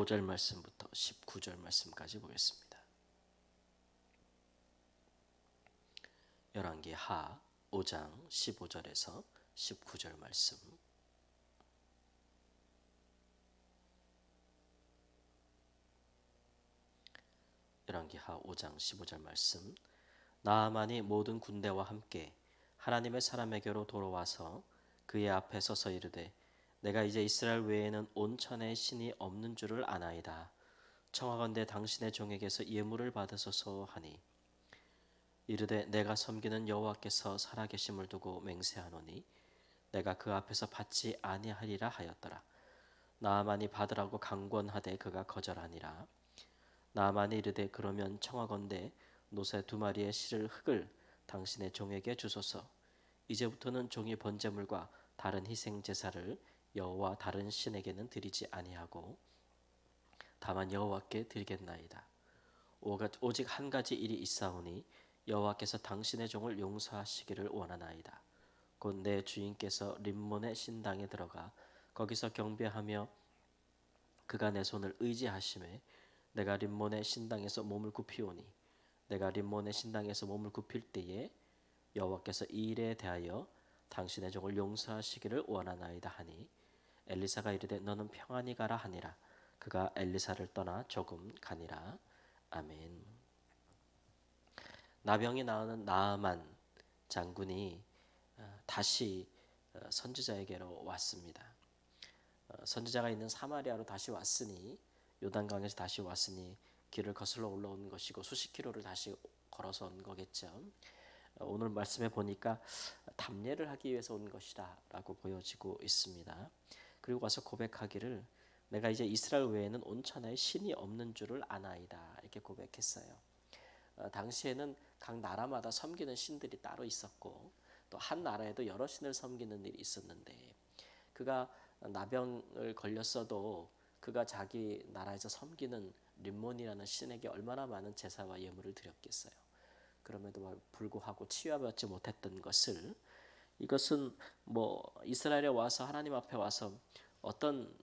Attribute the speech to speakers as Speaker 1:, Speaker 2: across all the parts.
Speaker 1: 5절 말씀부터 19절 말씀까지 보겠습니다. 열왕기하 5장 15절에서 19절 말씀. 열왕기하 5장 15절 말씀. 나아만이 모든 군대와 함께 하나님의 사람에게로 돌아와서 그의 앞에 서서 이르되 내가 이제 이스라엘 외에는 온 천하에 신이 없는 줄을 아나이다. 청하건대 당신의 종에게서 예물을 받으소서 하니 이르되 내가 섬기는 여호와께서 살아계심을 두고 맹세하노니 내가 그 앞에서 받지 아니하리라 하였더라. 나아만이 받으라고 강권하되 그가 거절하니라. 나아만이 이르되 그러면 청하건대 노새 2마리의 실을 흙을 당신의 종에게 주소서. 이제부터는 종이 번제물과 다른 희생 제사를 여호와 다른 신에게는 드리지 아니하고 다만 여호와께 드리겠나이다. 오직 한 가지 일이 있사오니 여호와께서 당신의 종을 용서하시기를 원하나이다. 곧 내 주인께서 림몬의 신당에 들어가 거기서 경배하며 그가 내 손을 의지하심에 내가 림몬의 신당에서 몸을 굽히오니 내가 림몬의 신당에서 몸을 굽힐 때에 여호와께서 이 일에 대하여 당신의 종을 용서하시기를 원하나이다 하니 엘리사가 이르되 너는 평안히 가라 하니라. 그가 엘리사를 떠나 조금 가니라. 아멘. 나병이 나오는 나아만 장군이 다시 선지자에게로 왔습니다. 선지자가 있는 사마리아로 다시 왔으니 요단강에서 다시 왔으니 길을 거슬러 올라온 것이고 수십 킬로를 다시 걸어서 온 거겠죠. 오늘 말씀에 보니까 담례를 하기 위해서 온 것이다 라고 보여지고 있습니다. 그리고 와서 고백하기를 내가 이제 이스라엘 외에는 온 천하에 신이 없는 줄을 아나이다 이렇게 고백했어요. 당시에는 각 나라마다 섬기는 신들이 따로 있었고 또 한 나라에도 여러 신을 섬기는 일이 있었는데 그가 나병을 걸렸어도 그가 자기 나라에서 섬기는 림몬이라는 신에게 얼마나 많은 제사와 예물을 드렸겠어요. 그럼에도 불구하고 치유받지 못했던 것을 이것은 이스라엘에 와서 하나님 앞에 와서 어떤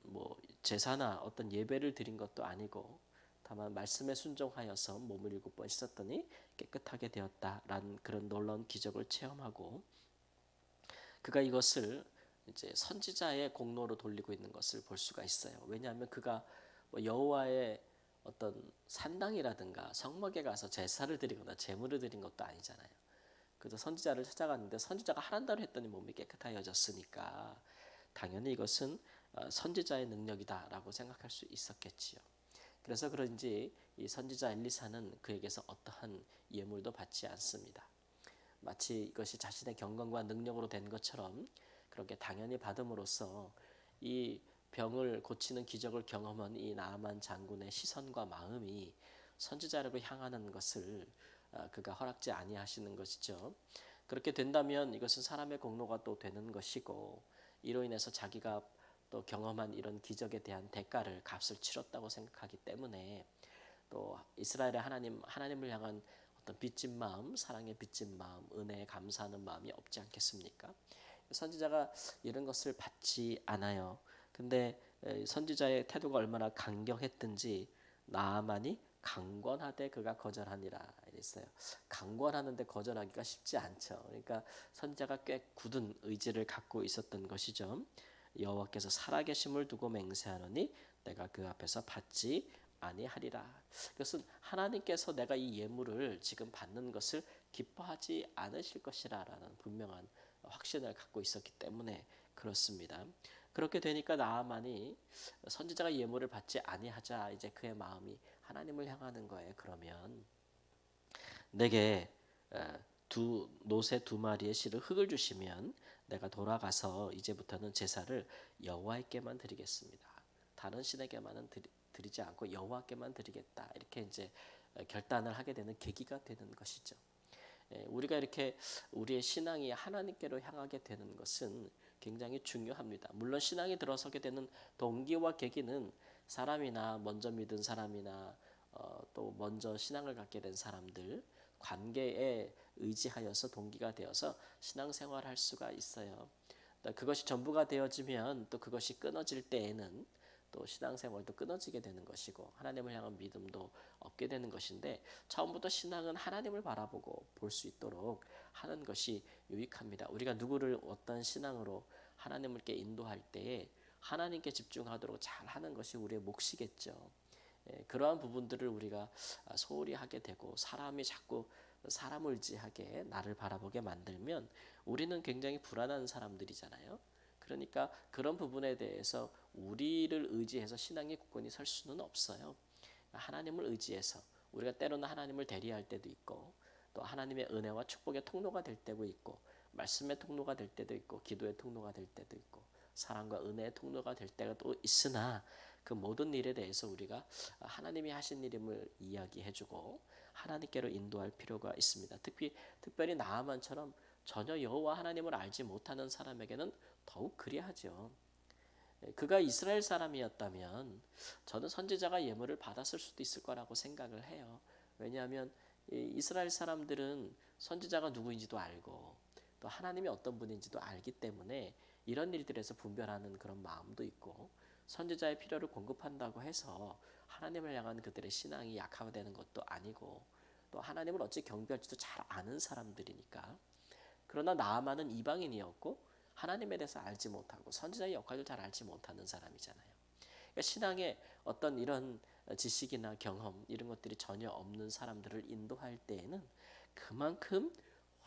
Speaker 1: 제사나 어떤 예배를 드린 것도 아니고 다만 말씀에 순종하여서 몸을 7번 씻었더니 깨끗하게 되었다라는 그런 놀라운 기적을 체험하고 그가 이것을 이제 선지자의 공로로 돌리고 있는 것을 볼 수가 있어요. 왜냐하면 그가 여호와의 어떤 산당이라든가 성막에 가서 제사를 드리거나 제물을 드린 것도 아니잖아요. 그래서 선지자를 찾아갔는데 선지자가 하란다고 했더니 몸이 깨끗해졌으니까 당연히 이것은 선지자의 능력이다라고 생각할 수 있었겠지요. 그래서 그런지 이 선지자 엘리사는 그에게서 어떠한 예물도 받지 않습니다. 마치 이것이 자신의 경건과 능력으로 된 것처럼 그렇게 당연히 받음으로써 이 병을 고치는 기적을 경험한 이 나아만 장군의 시선과 마음이 선지자를 향하는 것을 그가 허락지 아니하시는 것이죠. 그렇게 된다면 이것은 사람의 공로가 또 되는 것이고 이로 인해서 자기가 또 경험한 이런 기적에 대한 대가를 값을 치렀다고 생각하기 때문에 또 이스라엘의 하나님을 향한 어떤 빚진 마음, 사랑의 빚진 마음, 은혜에 감사하는 마음이 없지 않겠습니까? 선지자가 이런 것을 받지 않아요. 근데 선지자의 태도가 얼마나 강경했든지 나아만이 강권하되 그가 거절하니라 이랬어요. 강권하는데 거절하기가 쉽지 않죠. 그러니까 선지자가 꽤 굳은 의지를 갖고 있었던 것이죠. 여호와께서 살아계심을 두고 맹세하노니 내가 그 앞에서 받지 아니하리라. 그것은 하나님께서 내가 이 예물을 지금 받는 것을 기뻐하지 않으실 것이라라는 분명한 확신을 갖고 있었기 때문에 그렇습니다. 그렇게 되니까 나아만이 선지자가 예물을 받지 아니하자 이제 그의 마음이 하나님을 향하는 거예요. 그러면 내게 노새 2마리의 실을 흙을 주시면 내가 돌아가서 이제부터는 제사를 여호와께만 드리겠습니다. 다른 신에게만은 드리지 않고 여호와께만 드리겠다. 이렇게 이제 결단을 하게 되는 계기가 되는 것이죠. 우리가 이렇게 우리의 신앙이 하나님께로 향하게 되는 것은 굉장히 중요합니다. 물론 신앙이 들어서게 되는 동기와 계기는 사람이나 먼저 믿은 사람이나 또 먼저 신앙을 갖게 된 사람들 관계에 의지하여서 동기가 되어서 신앙생활을 할 수가 있어요. 그것이 전부가 되어지면 또 그것이 끊어질 때에는 또 신앙생활도 끊어지게 되는 것이고 하나님을 향한 믿음도 없게 되는 것인데 처음부터 신앙은 하나님을 바라보고 볼 수 있도록 하는 것이 유익합니다. 우리가 누구를 어떤 신앙으로 하나님께 인도할 때에 하나님께 집중하도록 잘 하는 것이 우리의 몫이겠죠. 그러한 부분들을 우리가 소홀히 하게 되고 사람이 자꾸 사람을 의지하게 나를 바라보게 만들면 우리는 굉장히 불안한 사람들이잖아요. 그러니까 그런 부분에 대해서 우리를 의지해서 신앙의 굳건히 설 수는 없어요. 하나님을 의지해서 우리가 때로는 하나님을 대리할 때도 있고 또 하나님의 은혜와 축복의 통로가 될 때도 있고 말씀의 통로가 될 때도 있고 기도의 통로가 될 때도 있고 사랑과 은혜의 통로가 될 때가 또 있으나 그 모든 일에 대해서 우리가 하나님이 하신 일임을 이야기해주고 하나님께로 인도할 필요가 있습니다. 특별히 나아만처럼 전혀 여호와 하나님을 알지 못하는 사람에게는 더욱 그리하죠. 그가 이스라엘 사람이었다면 저는 선지자가 예물을 받았을 수도 있을 거라고 생각을 해요. 왜냐하면 이스라엘 사람들은 선지자가 누구인지도 알고 또 하나님이 어떤 분인지도 알기 때문에 이런 일들에서 분별하는 그런 마음도 있고 선지자의 필요를 공급한다고 해서 하나님을 향한 그들의 신앙이 약화되는 것도 아니고 또 하나님을 어찌 경배할지도 잘 아는 사람들이니까. 그러나 나아만은 이방인이었고 하나님에 대해서 알지 못하고 선지자의 역할을 잘 알지 못하는 사람이잖아요. 그러니까 신앙에 어떤 이런 지식이나 경험 이런 것들이 전혀 없는 사람들을 인도할 때에는 그만큼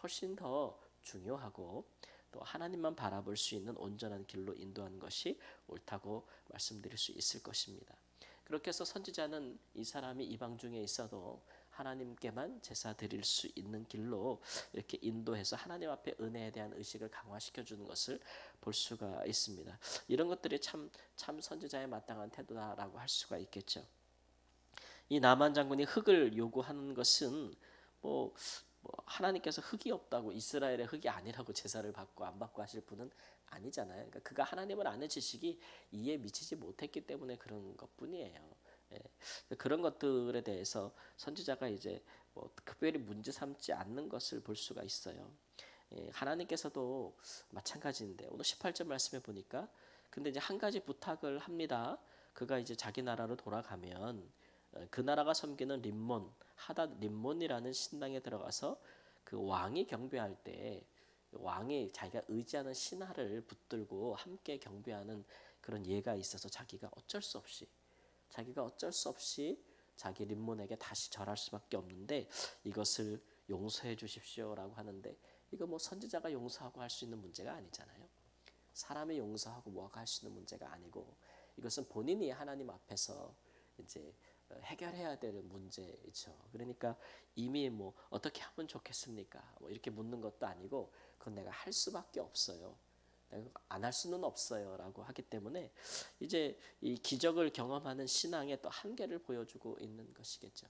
Speaker 1: 훨씬 더 중요하고 또 하나님만 바라볼 수 있는 온전한 길로 인도하는 것이 옳다고 말씀드릴 수 있을 것입니다. 그렇게 해서 선지자는 이 사람이 이방 중에 있어도 하나님께만 제사 드릴 수 있는 길로 이렇게 인도해서 하나님 앞에 은혜에 대한 의식을 강화시켜 주는 것을 볼 수가 있습니다. 이런 것들이 참 선지자의 마땅한 태도다라고 할 수가 있겠죠. 이 나만 장군이 흙을 요구하는 것은 뭐 하나님께서 흙이 없다고 이스라엘의 흙이 아니라고 제사를 받고 안 받고 하실 분은 아니잖아요. 그러니까 그가 하나님을 아는 지식이 이에 미치지 못했기 때문에 그런 것뿐이에요. 그런 것들에 대해서 선지자가 이제 뭐 특별히 문제 삼지 않는 것을 볼 수가 있어요. 하나님께서도 마찬가지인데 오늘 18절 말씀해 보니까 근데 이제 한 가지 부탁을 합니다. 그가 이제 자기 나라로 돌아가면 그 나라가 섬기는 림몬 하닷 림몬이라는 신당에 들어가서 그 왕이 경배할 때 왕이 자기가 의지하는 신하를 붙들고 함께 경배하는 그런 예가 있어서 자기가 어쩔 수 없이 자기 림몬에게 다시 절할 수밖에 없는데 이것을 용서해 주십시오라고 하는데 이거 뭐 선지자가 용서하고 할 수 있는 문제가 아니잖아요. 사람이 용서하고 뭐가 할 수 있는 문제가 아니고 이것은 본인이 하나님 앞에서 이제 해결해야 되는 문제죠. 그러니까 이미 뭐 어떻게 하면 좋겠습니까? 뭐 이렇게 묻는 것도 아니고 그건 내가 할 수밖에 없어요. 안 할 수는 없어요라고 하기 때문에 이제 이 기적을 경험하는 신앙의 또 한계를 보여주고 있는 것이겠죠.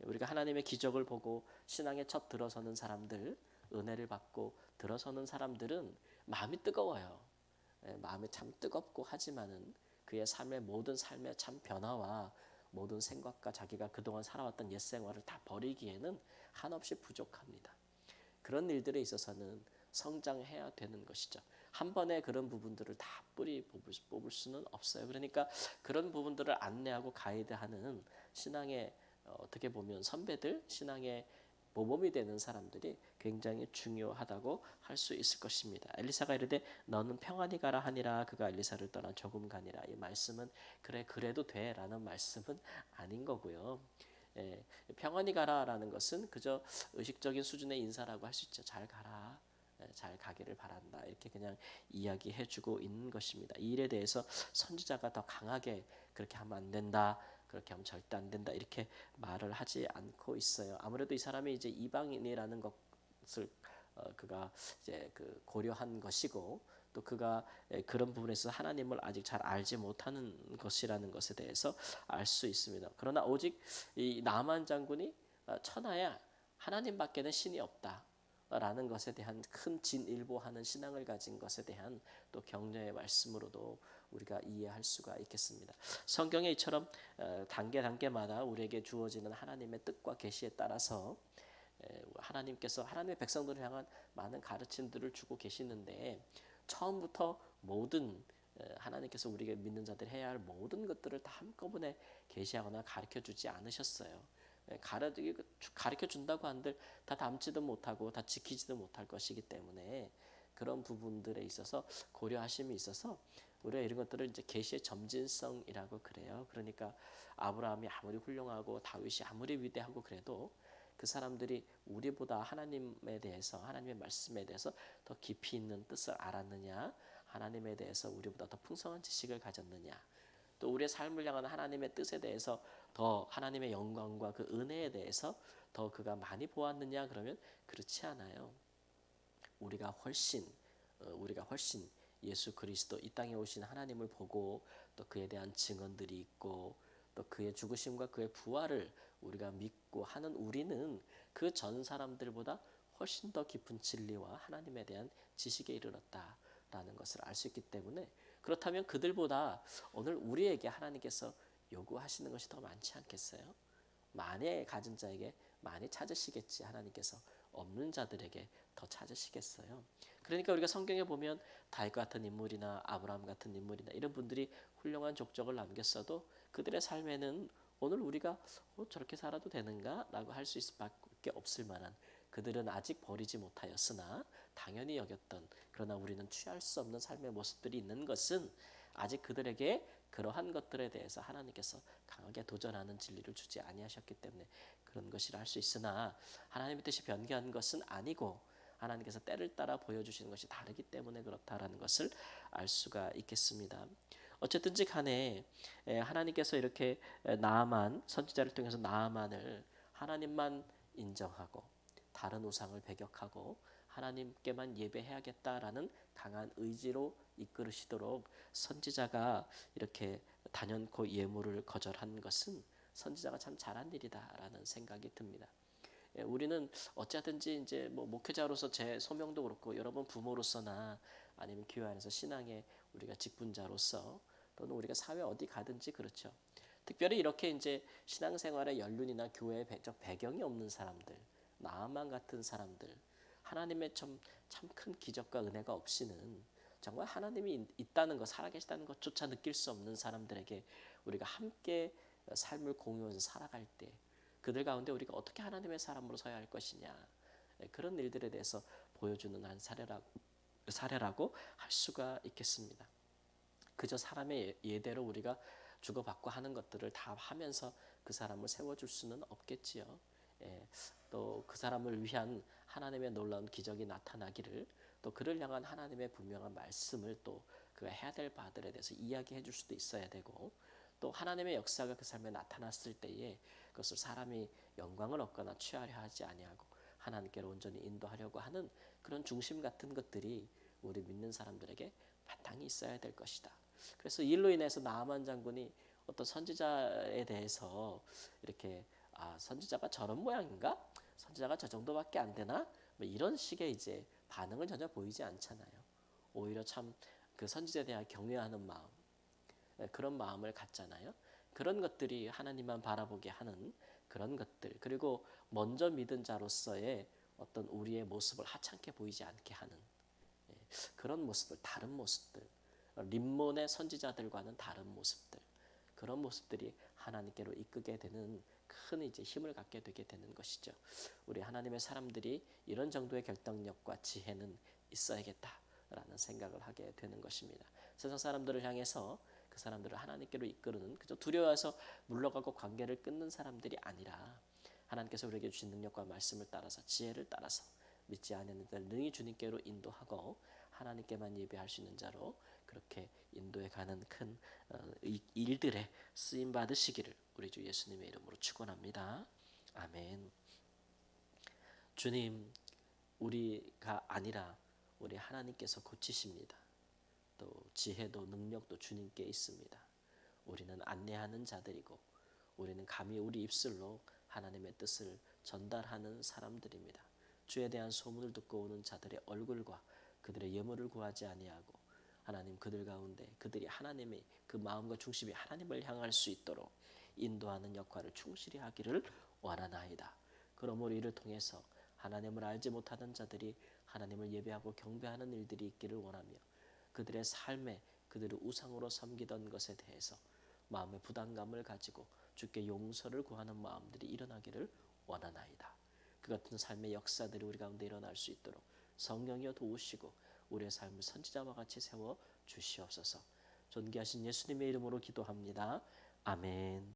Speaker 1: 우리가 하나님의 기적을 보고 신앙에 첫 들어서는 사람들, 은혜를 받고 들어서는 사람들은 마음이 뜨거워요. 마음이 참 뜨겁고 하지만은 그의 삶의 모든 삶의 참 변화와 모든 생각과 자기가 그동안 살아왔던 옛 생활을 다 버리기에는 한없이 부족합니다. 그런 일들에 있어서는 성장해야 되는 것이죠. 한 번에 그런 부분들을 다 뿌리 뽑을 수는 없어요. 그러니까 그런 부분들을 안내하고 가이드하는 신앙의 어떻게 보면 선배들, 신앙의 모범이 되는 사람들이 굉장히 중요하다고 할 수 있을 것입니다. 엘리사가 이르되 너는 평안히 가라 하니라 그가 엘리사를 떠나 조금 가니라. 이 말씀은 그래 그래도 돼라는 말씀은 아닌 거고요. 평안히 가라라는 것은 그저 의식적인 수준의 인사라고 할 수 있죠. 잘 가라. 잘 가기를 바란다. 이렇게 그냥 이야기해주고 있는 것입니다. 이 일에 대해서 선지자가 더 강하게 그렇게 하면 안 된다. 그렇게 하면 절대 안 된다. 이렇게 말을 하지 않고 있어요. 아무래도 이 사람이 이제 이방인이라는 것을 그가 이제 그 고려한 것이고 또 그가 그런 부분에서 하나님을 아직 잘 알지 못하는 것이라는 것에 대해서 알 수 있습니다. 그러나 오직 이 나만 장군이 천하야 하나님밖에는 신이 없다. 라는 것에 대한 큰 진일보하는 신앙을 가진 것에 대한 또 격려의 말씀으로도 우리가 이해할 수가 있겠습니다. 성경에 이처럼 단계마다 우리에게 주어지는 하나님의 뜻과 계시에 따라서 하나님께서 하나님의 백성들을 향한 많은 가르침들을 주고 계시는데 처음부터 모든 하나님께서 우리가 믿는 자들이 해야 할 모든 것들을 다 한꺼번에 계시하거나 가르쳐 주지 않으셨어요. 가르쳐 준다고 한들 다 담지도 못하고 다 지키지도 못할 것이기 때문에 그런 부분들에 있어서 고려하심이 있어서 우리가 이런 것들을 이제 계시의 점진성이라고 그래요. 그러니까 아브라함이 아무리 훌륭하고 다윗이 아무리 위대하고 그래도 그 사람들이 우리보다 하나님에 대해서 하나님의 말씀에 대해서 더 깊이 있는 뜻을 알았느냐, 하나님에 대해서 우리보다 더 풍성한 지식을 가졌느냐, 또 우리의 삶을 향한 하나님의 뜻에 대해서 더 하나님의 영광과 그 은혜에 대해서 더 그가 많이 보았느냐 그러면 그렇지 않아요. 우리가 훨씬 예수 그리스도 이 땅에 오신 하나님을 보고 또 그에 대한 증언들이 있고 또 그의 죽으심과 그의 부활을 우리가 믿고 하는 우리는 그 전 사람들보다 훨씬 더 깊은 진리와 하나님에 대한 지식에 이르렀다라는 것을 알 수 있기 때문에 그렇다면 그들보다 오늘 우리에게 하나님께서 요구하시는 것이 더 많지 않겠어요? 많이 가진 자에게 많이 찾으시겠지 하나님께서 없는 자들에게 더 찾으시겠어요. 그러니까 우리가 성경에 보면 다윗 같은 인물이나 아브라함 같은 인물이나 이런 분들이 훌륭한 족적을 남겼어도 그들의 삶에는 오늘 우리가 저렇게 살아도 되는가? 라고 할 수 있을 밖에 없을 만한 그들은 아직 버리지 못하였으나 당연히 여겼던 그러나 우리는 취할 수 없는 삶의 모습들이 있는 것은 아직 그들에게 그러한 것들에 대해서 하나님께서 강하게 도전하는 진리를 주지 아니하셨기 때문에 그런 것이라 할 수 있으나 하나님의 뜻이 변개한 것은 아니고 하나님께서 때를 따라 보여주시는 것이 다르기 때문에 그렇다라는 것을 알 수가 있겠습니다. 어쨌든지 간에 하나님께서 이렇게 나아만 선지자를 통해서 나아만을 하나님만 인정하고 다른 우상을 배격하고 하나님께만 예배해야겠다라는 강한 의지로 이끌으시도록 선지자가 이렇게 단연코 예물을 거절한 것은 선지자가 참 잘한 일이다라는 생각이 듭니다. 우리는 어찌하든지 이제 뭐 목회자로서 제 소명도 그렇고 여러분 부모로서나 아니면 교회 안에서 신앙의 우리가 직분자로서 또는 우리가 사회 어디 가든지 그렇죠. 특별히 이렇게 이제 신앙생활의 연륜이나 교회의 배경이 없는 사람들, 나아만 같은 사람들, 하나님의 참 큰 기적과 은혜가 없이는 정말 하나님이 있다는 것, 살아계시다는 것조차 느낄 수 없는 사람들에게 우리가 함께 삶을 공유해서 살아갈 때 그들 가운데 우리가 어떻게 하나님의 사람으로 서야 할 것이냐 그런 일들에 대해서 보여주는 한 사례라고 할 수가 있겠습니다. 그저 사람의 예대로 우리가 주고받고 하는 것들을 다 하면서 그 사람을 세워줄 수는 없겠지요. 또 그 사람을 위한 하나님의 놀라운 기적이 나타나기를 또 그를 향한 하나님의 분명한 말씀을 또 그가 해야 될 바들에 대해서 이야기해 줄 수도 있어야 되고 또 하나님의 역사가 그 삶에 나타났을 때에 그것을 사람이 영광을 얻거나 취하려 하지 아니하고 하나님께로 온전히 인도하려고 하는 그런 중심 같은 것들이 우리 믿는 사람들에게 바탕이 있어야 될 것이다. 그래서 이 일로 인해서 나아만 장군이 어떤 선지자에 대해서 이렇게 선지자가 저런 모양인가? 선지자가 저 정도밖에 안 되나? 뭐 이런 식의 이제 반응을 전혀 보이지 않잖아요. 오히려 참 그 선지자에 대한 경외하는 마음, 그런 마음을 갖잖아요. 그런 것들이 하나님만 바라보게 하는 그런 것들, 그리고 먼저 믿은 자로서의 어떤 우리의 모습을 하찮게 보이지 않게 하는 그런 모습들, 다른 모습들, 림몬의 선지자들과는 다른 모습들, 그런 모습들이 하나님께로 이끌게 되는 큰 이제 힘을 갖게 되게 되는 것이죠. 우리 하나님의 사람들이 이런 정도의 결단력과 지혜는 있어야겠다라는 생각을 하게 되는 것입니다. 세상 사람들을 향해서 그 사람들을 하나님께로 이끄는 그저 두려워해서 물러가고 관계를 끊는 사람들이 아니라 하나님께서 우리에게 주신 능력과 말씀을 따라서 지혜를 따라서 믿지 않는 자들 능히 주님께로 인도하고 하나님께만 예배할 수 있는 자로 그렇게 인도해 가는 큰 일들에 쓰임 받으시기를 우리 주 예수님의 이름으로 축원합니다. 아멘. 주님, 우리가 아니라 우리 하나님께서 고치십니다. 또 지혜도 능력도 주님께 있습니다. 우리는 안내하는 자들이고 우리는 감히 우리 입술로 하나님의 뜻을 전달하는 사람들입니다. 주에 대한 소문을 듣고 오는 자들의 얼굴과 그들의 예물을 구하지 아니하고 하나님 그들 가운데 그들이 하나님의 그 마음과 중심이 하나님을 향할 수 있도록 인도하는 역할을 충실히 하기를 원하나이다. 그러므로 이를 통해서 하나님을 알지 못하던 자들이 하나님을 예배하고 경배하는 일들이 있기를 원하며 그들의 삶에 그들을 우상으로 섬기던 것에 대해서 마음의 부담감을 가지고 주께 용서를 구하는 마음들이 일어나기를 원하나이다. 그 같은 삶의 역사들이 우리 가운데 일어날 수 있도록 성령이여 도우시고 우리의 삶을 선지자와 같이 세워 주시옵소서. 존귀하신 예수님의 이름으로 기도합니다. 아멘.